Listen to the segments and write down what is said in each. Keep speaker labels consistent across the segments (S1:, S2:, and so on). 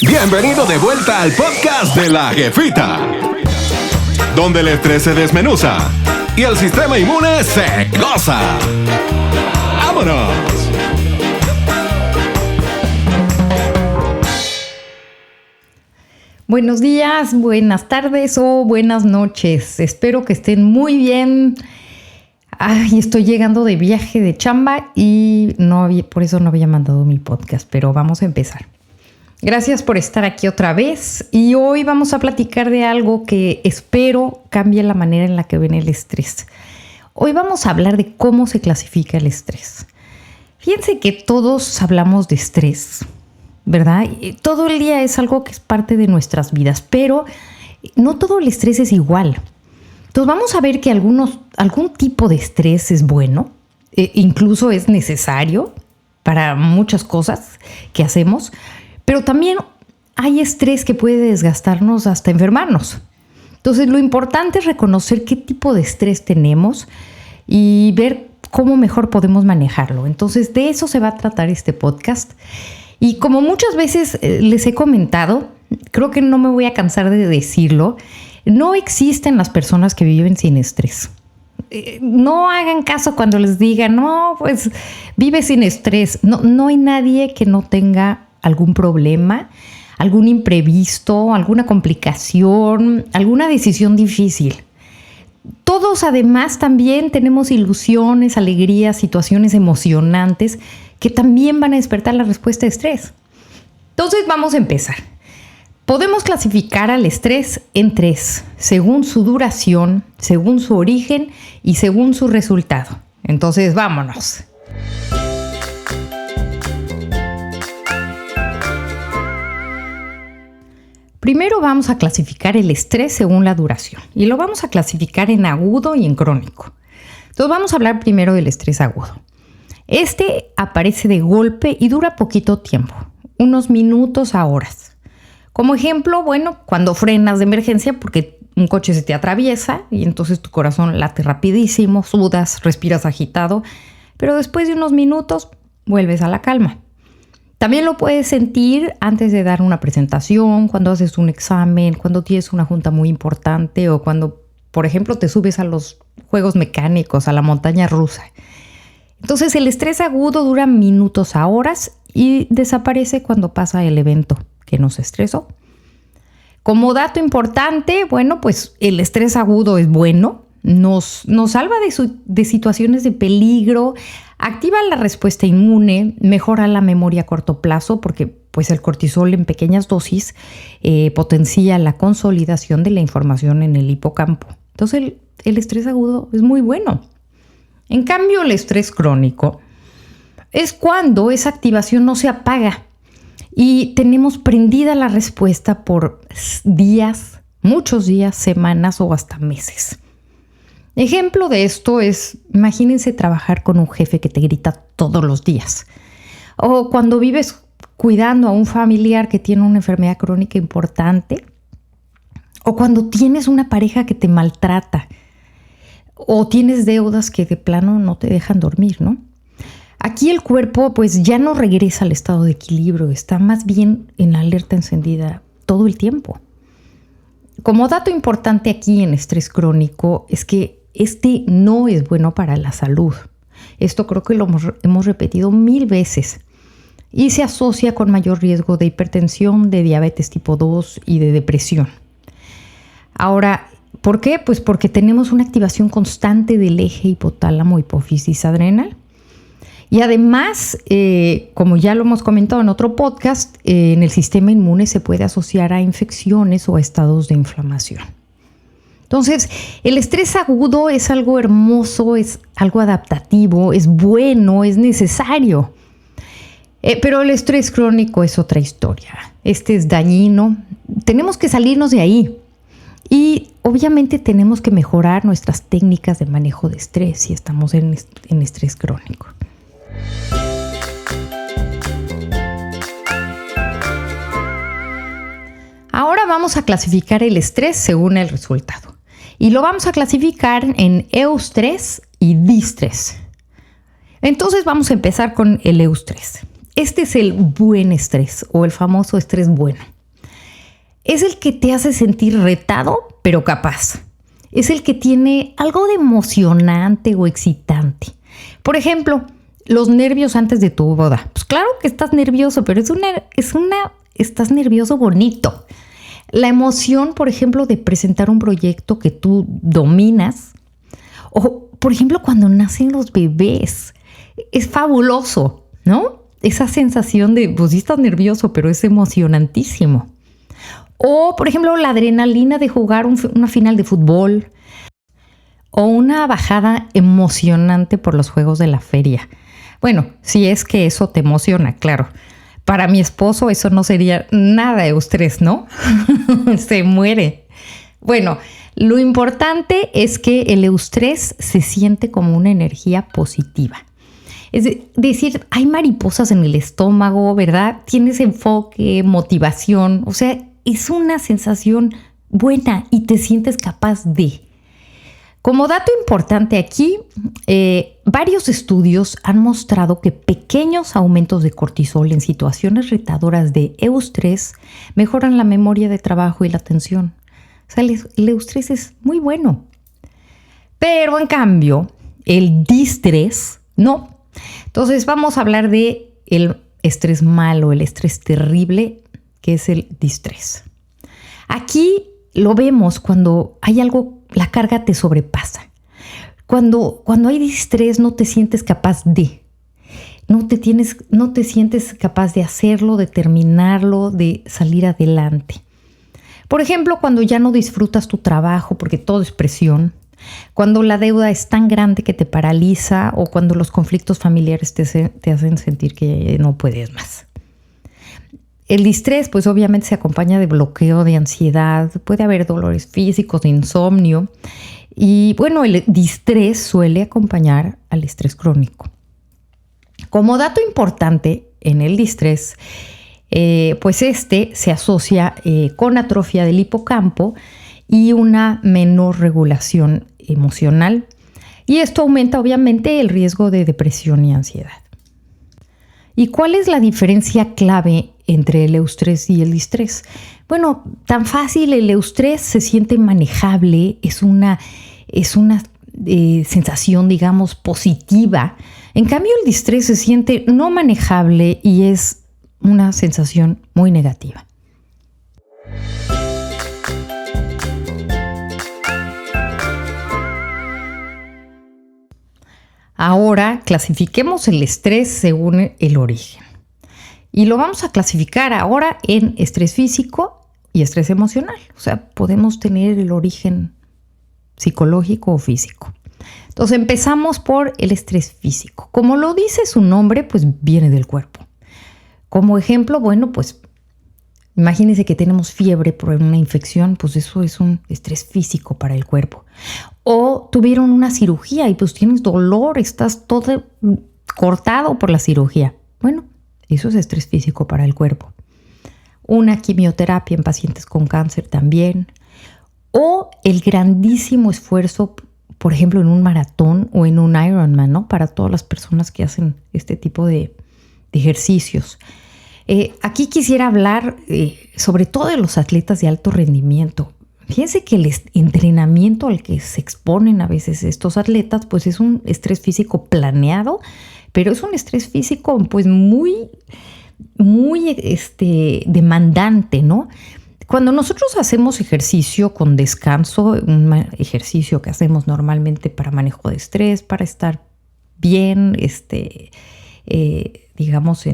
S1: Bienvenido de vuelta al podcast de La Jefita, donde el estrés se desmenuza y el sistema inmune se goza. ¡Vámonos!
S2: Buenos días, buenas tardes o buenas noches. Espero que estén muy bien. Estoy llegando de viaje de chamba y por eso no había mandado mi podcast, pero vamos a empezar. Gracias por estar aquí otra vez y hoy vamos a platicar de algo que espero cambie la manera en la que ven el estrés. Hoy vamos a hablar de cómo se clasifica el estrés. Fíjense que todos hablamos de estrés, ¿verdad? Todo el día es algo que es parte de nuestras vidas, pero no todo el estrés es igual. Entonces vamos a ver que algún tipo de estrés es bueno, incluso es necesario para muchas cosas que hacemos, pero también hay estrés que puede desgastarnos hasta enfermarnos. Entonces lo importante es reconocer qué tipo de estrés tenemos y ver cómo mejor podemos manejarlo. Entonces de eso se va a tratar este podcast. Y como muchas veces les he comentado, creo que no me voy a cansar de decirlo, no existen las personas que viven sin estrés. No hagan caso cuando les digan, no, pues vive sin estrés. No hay nadie que no tenga algún problema, algún imprevisto, alguna complicación, alguna decisión difícil. Todos además también tenemos ilusiones, alegrías, situaciones emocionantes que también van a despertar la respuesta de estrés. Entonces vamos a empezar. Podemos clasificar al estrés en 3, según su duración, según su origen y según su resultado. Entonces vámonos. Primero vamos a clasificar el estrés según la duración y lo vamos a clasificar en agudo y en crónico. Entonces vamos a hablar primero del estrés agudo. Este aparece de golpe y dura poquito tiempo, unos minutos a horas. Como ejemplo, cuando frenas de emergencia porque un coche se te atraviesa y entonces tu corazón late rapidísimo, sudas, respiras agitado, pero después de unos minutos vuelves a la calma. También lo puedes sentir antes de dar una presentación, cuando haces un examen, cuando tienes una junta muy importante o cuando, por ejemplo, te subes a los juegos mecánicos, a la montaña rusa. Entonces el estrés agudo dura minutos a horas y desaparece cuando pasa el evento que nos estresó. Como dato importante, pues el estrés agudo es bueno, nos salva de situaciones de peligro, activa la respuesta inmune, mejora la memoria a corto plazo porque pues el cortisol en pequeñas dosis potencia la consolidación de la información en el hipocampo. Entonces el estrés agudo es muy bueno. En cambio, el estrés crónico es cuando esa activación no se apaga y tenemos prendida la respuesta por días, muchos días, semanas o hasta meses. Ejemplo de esto es, imagínense trabajar con un jefe que te grita todos los días. O cuando vives cuidando a un familiar que tiene una enfermedad crónica importante. O cuando tienes una pareja que te maltrata. O tienes deudas que de plano no te dejan dormir, ¿no? Aquí el cuerpo pues ya no regresa al estado de equilibrio, está más bien en alerta encendida todo el tiempo. Como dato importante aquí en estrés crónico es que este no es bueno para la salud. Esto creo que lo hemos repetido 1000 veces y se asocia con mayor riesgo de hipertensión, de diabetes tipo 2 y de depresión. Ahora, ¿por qué? Pues porque tenemos una activación constante del eje hipotálamo hipófisis adrenal. Y además, como ya lo hemos comentado en otro podcast, en el sistema inmune se puede asociar a infecciones o a estados de inflamación. Entonces, el estrés agudo es algo hermoso, es algo adaptativo, es bueno, es necesario. Pero el estrés crónico es otra historia. Este es dañino. Tenemos que salirnos de ahí. Y obviamente tenemos que mejorar nuestras técnicas de manejo de estrés si estamos en estrés crónico. Ahora vamos a clasificar el estrés según el resultado. Y lo vamos a clasificar en eustrés y distrés. Entonces vamos a empezar con el eustrés. este es el buen estrés o el famoso estrés bueno. Es el que te hace sentir retado, pero capaz. Es el que tiene algo de emocionante o excitante. Por ejemplo, los nervios antes de tu boda. Pues claro que estás nervioso, pero estás nervioso bonito. La emoción, por ejemplo, de presentar un proyecto que tú dominas. O, por ejemplo, cuando nacen los bebés. Es fabuloso, ¿no? Esa sensación de, pues sí estás nervioso, pero es emocionantísimo. O, por ejemplo, la adrenalina de jugar una final de fútbol. O una bajada emocionante por los juegos de la feria. Bueno, si es que eso te emociona, claro. Para mi esposo eso no sería nada de estrés, ¿no? Se muere. Bueno, lo importante es que el eustrés se siente como una energía positiva. Es decir, hay mariposas en el estómago, ¿verdad? Tienes enfoque, motivación, o sea, es una sensación buena y te sientes capaz de. Como dato importante aquí, varios estudios han mostrado que pequeños aumentos de cortisol en situaciones retadoras de eustrés mejoran la memoria de trabajo y la atención. O sea, el eustrés es muy bueno. Pero en cambio, el distrés, no. Entonces vamos a hablar de el estrés malo, el estrés terrible, que es el distrés. Aquí lo vemos cuando hay algo, la carga te sobrepasa. Cuando hay distrés no te sientes capaz de. No te sientes capaz de hacerlo, de terminarlo, de salir adelante. Por ejemplo, cuando ya no disfrutas tu trabajo porque todo es presión, cuando la deuda es tan grande que te paraliza o cuando los conflictos familiares te hacen sentir que no puedes más. El distrés, pues obviamente se acompaña de bloqueo, de ansiedad, puede haber dolores físicos, de insomnio. Y bueno, el distrés suele acompañar al estrés crónico. Como dato importante en el distrés, pues este se asocia con atrofia del hipocampo y una menor regulación emocional. Y esto aumenta obviamente el riesgo de depresión y ansiedad. ¿Y cuál es la diferencia clave entre el eustrés y el distrés? Bueno, tan fácil, el eustrés se siente manejable, es una sensación, digamos, positiva. En cambio, el distrés se siente no manejable y es una sensación muy negativa. Ahora clasifiquemos el estrés según el origen. Y lo vamos a clasificar ahora en estrés físico y estrés emocional. O sea, podemos tener el origen psicológico o físico. Entonces empezamos por el estrés físico. Como lo dice su nombre, pues viene del cuerpo. Como ejemplo, bueno, pues imagínense que tenemos fiebre por una infección, pues eso es un estrés físico para el cuerpo. O tuvieron una cirugía y pues tienes dolor, estás todo cortado por la cirugía. Bueno, eso es estrés físico para el cuerpo. Una quimioterapia en pacientes con cáncer también. O el grandísimo esfuerzo, por ejemplo, en un maratón o en un Ironman, ¿no? Para todas las personas que hacen este tipo de ejercicios. Aquí quisiera hablar sobre todo de los atletas de alto rendimiento. Fíjense que el entrenamiento al que se exponen a veces estos atletas, pues es un estrés físico planeado, pero es un estrés físico pues muy demandante, ¿no? Cuando nosotros hacemos ejercicio con descanso, un ejercicio que hacemos normalmente para manejo de estrés, para estar bien, digamos,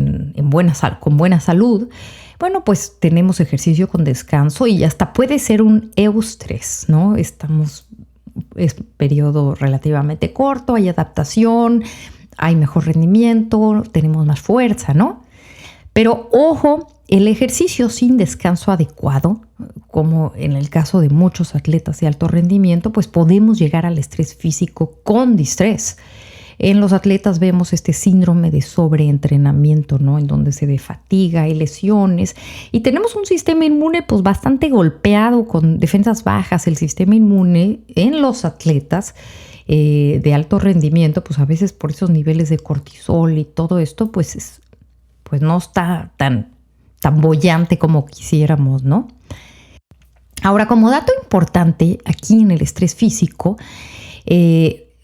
S2: con buena salud, bueno, pues tenemos ejercicio con descanso y hasta puede ser un eustrés, ¿no? Es periodo relativamente corto, hay adaptación, hay mejor rendimiento, tenemos más fuerza, ¿no? Pero ojo, el ejercicio sin descanso adecuado, como en el caso de muchos atletas de alto rendimiento, pues podemos llegar al estrés físico con distrés. En los atletas vemos este síndrome de sobreentrenamiento, ¿no? En donde se ve fatiga y lesiones. Y tenemos un sistema inmune pues bastante golpeado, con defensas bajas. El sistema inmune en los atletas de alto rendimiento, pues a veces por esos niveles de cortisol y todo esto, pues pues no está tan boyante como quisiéramos, ¿no? Ahora, como dato importante, aquí en el estrés físico,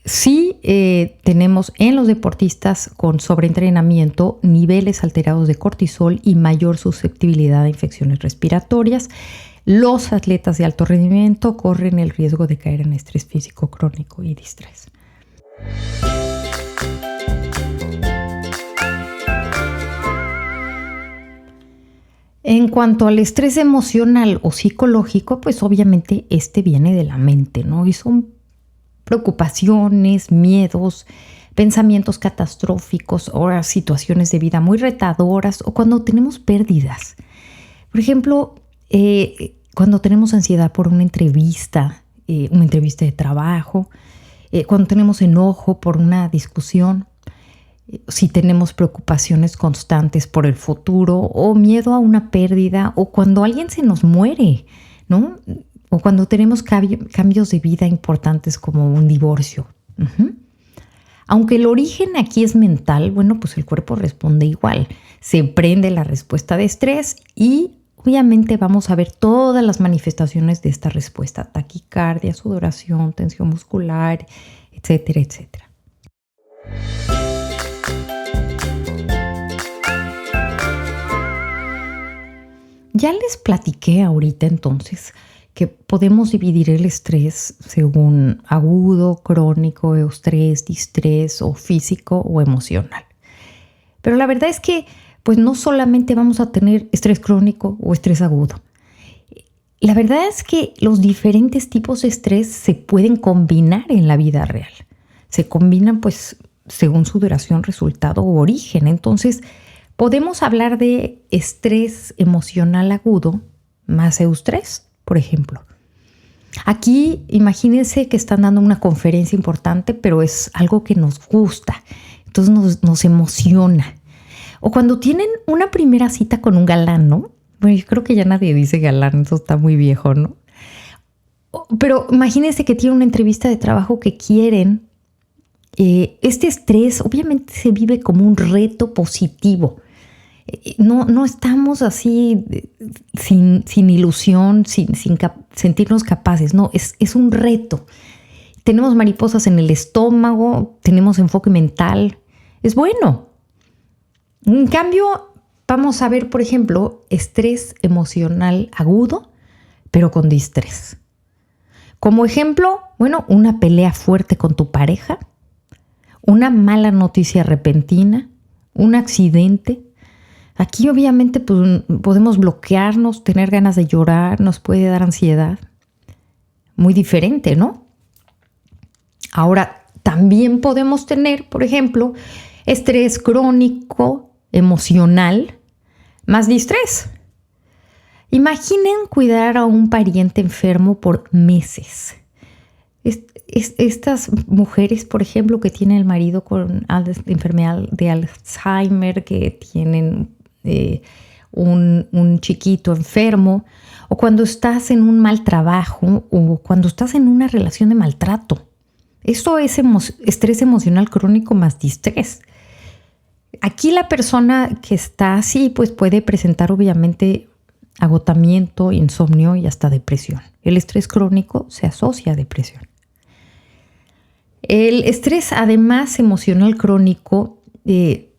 S2: sí tenemos en los deportistas con sobreentrenamiento niveles alterados de cortisol y mayor susceptibilidad a infecciones respiratorias. Los atletas de alto rendimiento corren el riesgo de caer en estrés físico crónico y distrés. En cuanto al estrés emocional o psicológico, pues obviamente viene de la mente, ¿no? Y son preocupaciones, miedos, pensamientos catastróficos o situaciones de vida muy retadoras o cuando tenemos pérdidas. Por ejemplo, cuando tenemos ansiedad por una entrevista de trabajo, cuando tenemos enojo por una discusión, si tenemos preocupaciones constantes por el futuro o miedo a una pérdida o cuando alguien se nos muere, ¿no? O cuando tenemos cambios de vida importantes como un divorcio. Aunque el origen aquí es mental, bueno, pues el cuerpo responde igual. Se prende la respuesta de estrés y obviamente vamos a ver todas las manifestaciones de esta respuesta: taquicardia, sudoración, tensión muscular, etcétera, etcétera. Ya les platiqué ahorita entonces que podemos dividir el estrés según agudo, crónico, eustrés, distrés o físico o emocional. Pero la verdad es que pues no solamente vamos a tener estrés crónico o estrés agudo. La verdad es que los diferentes tipos de estrés se pueden combinar en la vida real. Se combinan pues según su duración, resultado u origen. Entonces, podemos hablar de estrés emocional agudo más eustrés, por ejemplo. Aquí, imagínense que están dando una conferencia importante, pero es algo que nos gusta, entonces nos emociona. O cuando tienen una primera cita con un galán, ¿no? Bueno, yo creo que ya nadie dice galán, eso está muy viejo, ¿no? Pero imagínense que tienen una entrevista de trabajo que quieren. Este estrés obviamente se vive como un reto positivo. No estamos así sin ilusión, sin sentirnos capaces. No, es un reto. Tenemos mariposas en el estómago, tenemos enfoque mental. Es bueno. En cambio, vamos a ver, por ejemplo, estrés emocional agudo, pero con distrés. Como ejemplo, bueno, una pelea fuerte con tu pareja, una mala noticia repentina, un accidente. Aquí obviamente pues, podemos bloquearnos, tener ganas de llorar, nos puede dar ansiedad. Muy diferente, ¿no? Ahora, también podemos tener, por ejemplo, estrés crónico, emocional, más distrés. Imaginen cuidar a un pariente enfermo por meses. Estas mujeres, por ejemplo, que tienen el marido con enfermedad de Alzheimer, que tienen un chiquito enfermo, o cuando estás en un mal trabajo, o cuando estás en una relación de maltrato. Esto es estrés emocional crónico más distrés. Aquí la persona que está así, pues puede presentar obviamente agotamiento, insomnio y hasta depresión. El estrés crónico se asocia a depresión. El estrés, además, emocional crónico,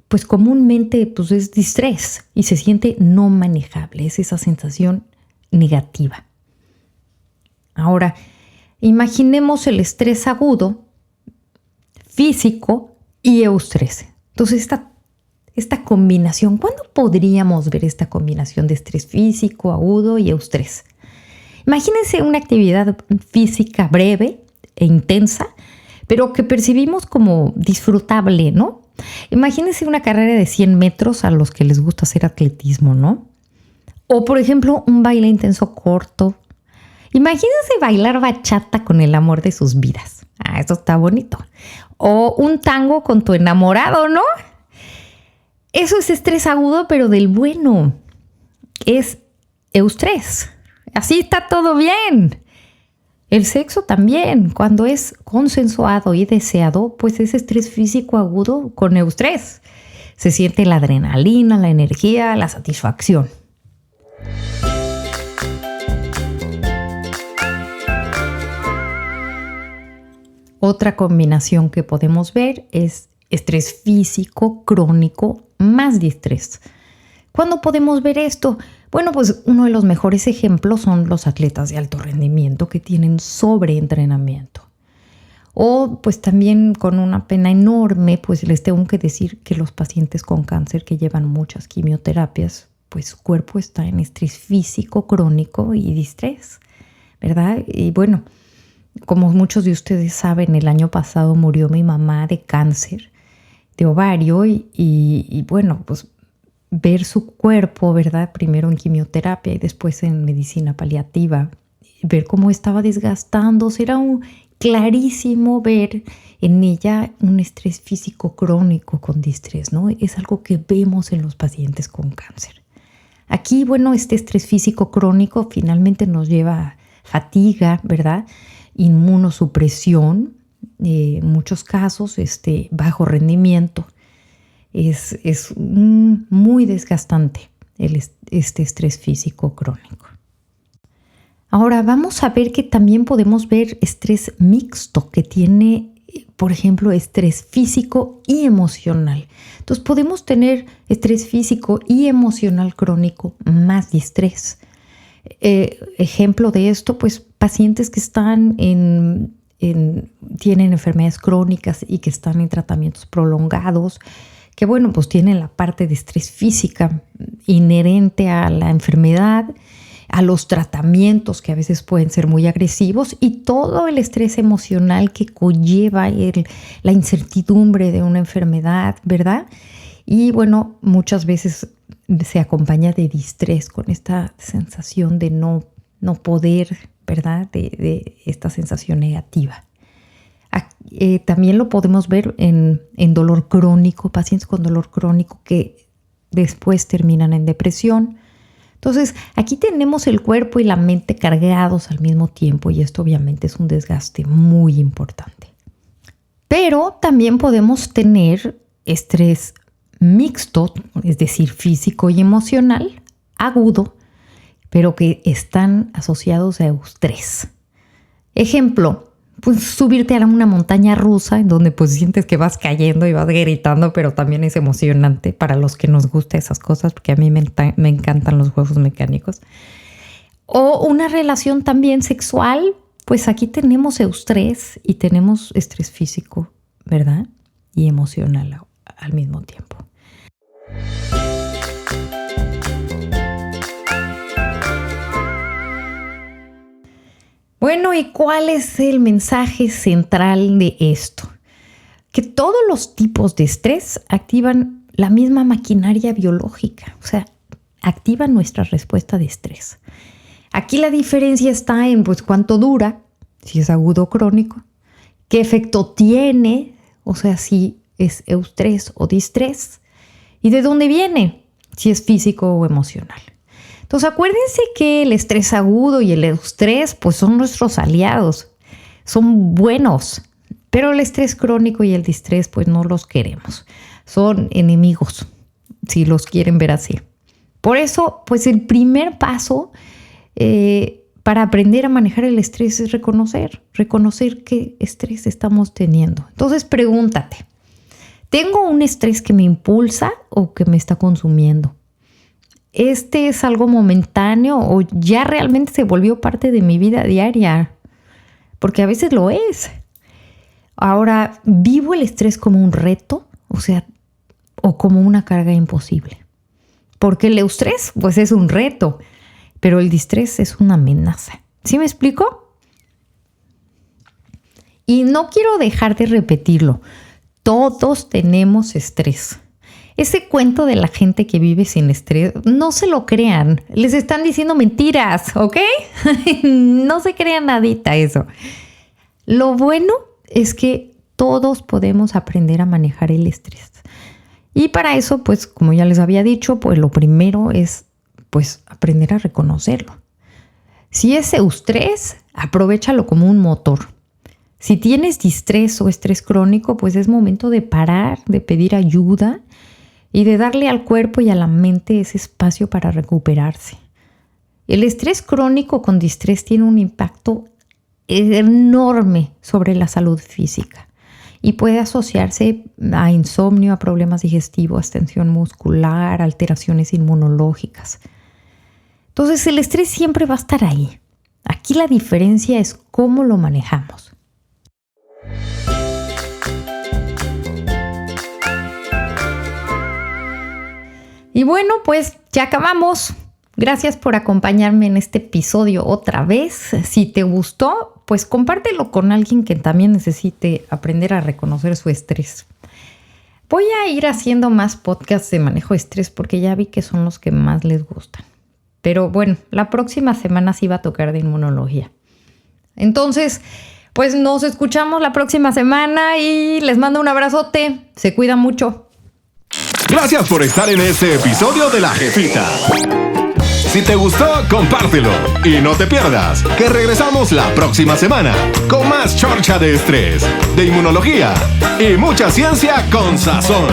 S2: pues comúnmente pues es distrés y se siente no manejable. Es esa sensación negativa. Ahora, imaginemos el estrés agudo, físico y eustrés. Entonces, esta combinación, ¿cuándo podríamos ver esta combinación de estrés físico, agudo y eustrés? Imagínense una actividad física breve e intensa, pero que percibimos como disfrutable, ¿no? Imagínense una carrera de 100 metros a los que les gusta hacer atletismo, ¿no? O, por ejemplo, un baile intenso corto. Imagínense bailar bachata con el amor de sus vidas. Esto está bonito. O un tango con tu enamorado, ¿no? Eso es estrés agudo, pero del bueno. Es eustrés. Así está todo bien. El sexo también, cuando es consensuado y deseado, pues es estrés físico agudo con eustrés. Se siente la adrenalina, la energía, la satisfacción. Otra combinación que podemos ver es estrés físico crónico más distrés. ¿Cuándo podemos ver esto? Bueno, pues uno de los mejores ejemplos son los atletas de alto rendimiento que tienen sobreentrenamiento. O pues también con una pena enorme, pues les tengo que decir que los pacientes con cáncer que llevan muchas quimioterapias, pues su cuerpo está en estrés físico crónico y distrés, ¿verdad? Y bueno, como muchos de ustedes saben, el año pasado murió mi mamá de cáncer de ovario y bueno, pues ver su cuerpo, ¿verdad? Primero en quimioterapia y después en medicina paliativa, ver cómo estaba desgastándose, era clarísimo ver en ella un estrés físico crónico con distrés, ¿no? Es algo que vemos en los pacientes con cáncer. Aquí, bueno, este estrés físico crónico finalmente nos lleva a fatiga, ¿verdad? Inmunosupresión, en muchos casos bajo rendimiento. Es muy desgastante este estrés físico crónico. Ahora vamos a ver que también podemos ver estrés mixto que tiene, por ejemplo, estrés físico y emocional. Entonces podemos tener estrés físico y emocional crónico más distrés. Ejemplo de esto, pues pacientes que están tienen enfermedades crónicas y que están en tratamientos prolongados, que bueno, pues tienen la parte de estrés física inherente a la enfermedad, a los tratamientos que a veces pueden ser muy agresivos y todo el estrés emocional que conlleva la incertidumbre de una enfermedad, ¿verdad? Y bueno, muchas veces se acompaña de distrés con esta sensación de no poder, ¿verdad? De esta sensación negativa. También lo podemos ver en dolor crónico, pacientes con dolor crónico que después terminan en depresión. Entonces, aquí tenemos el cuerpo y la mente cargados al mismo tiempo y esto obviamente es un desgaste muy importante. Pero también podemos tener estrés mixto, es decir, físico y emocional, agudo, pero que están asociados a estrés. Ejemplo, pues subirte a una montaña rusa en donde pues sientes que vas cayendo y vas gritando, pero también es emocionante para los que nos gustan esas cosas, porque a mí me encantan los juegos mecánicos. O una relación también sexual, pues aquí tenemos estrés y tenemos estrés físico, ¿verdad? Y emocional al mismo tiempo. Bueno, ¿y cuál es el mensaje central de esto? Que todos los tipos de estrés activan la misma maquinaria biológica, o sea, activan nuestra respuesta de estrés. Aquí la diferencia está en pues cuánto dura, si es agudo o crónico, qué efecto tiene, o sea, si es eustrés o distrés, y de dónde viene, si es físico o emocional. Entonces acuérdense que el estrés agudo y el eustrés pues son nuestros aliados, son buenos, pero el estrés crónico y el distrés pues no los queremos, son enemigos, si los quieren ver así. Por eso pues el primer paso para aprender a manejar el estrés es reconocer qué estrés estamos teniendo. Entonces pregúntate, ¿tengo un estrés que me impulsa o que me está consumiendo? ¿Este es algo momentáneo o ya realmente se volvió parte de mi vida diaria? Porque a veces lo es. Ahora, ¿vivo el estrés como un reto? O como una carga imposible. Porque el eustrés, pues es un reto, pero el distrés es una amenaza. ¿Sí me explico? Y no quiero dejar de repetirlo. Todos tenemos estrés. Ese cuento de la gente que vive sin estrés, no se lo crean. Les están diciendo mentiras, ¿ok? No se crean nadita eso. Lo bueno es que todos podemos aprender a manejar el estrés. Y para eso, pues, como ya les había dicho, pues lo primero es, pues, aprender a reconocerlo. Si es eustrés, aprovéchalo como un motor. Si tienes distrés o estrés crónico, pues es momento de parar, de pedir ayuda y de darle al cuerpo y a la mente ese espacio para recuperarse. El estrés crónico con distrés tiene un impacto enorme sobre la salud física y puede asociarse a insomnio, a problemas digestivos, tensión muscular, alteraciones inmunológicas. Entonces el estrés siempre va a estar ahí. Aquí la diferencia es cómo lo manejamos. Y bueno, pues ya acabamos. Gracias por acompañarme en este episodio otra vez. Si te gustó, pues compártelo con alguien que también necesite aprender a reconocer su estrés. Voy a ir haciendo más podcasts de manejo de estrés porque ya vi que son los que más les gustan. Pero bueno, la próxima semana sí va a tocar de inmunología. Entonces, pues nos escuchamos la próxima semana y les mando un abrazote. Se cuidan mucho.
S1: Gracias por estar en este episodio de La Jefita. Si te gustó, compártelo y no te pierdas que regresamos la próxima semana con más chorcha de estrés, de inmunología y mucha ciencia con sazón.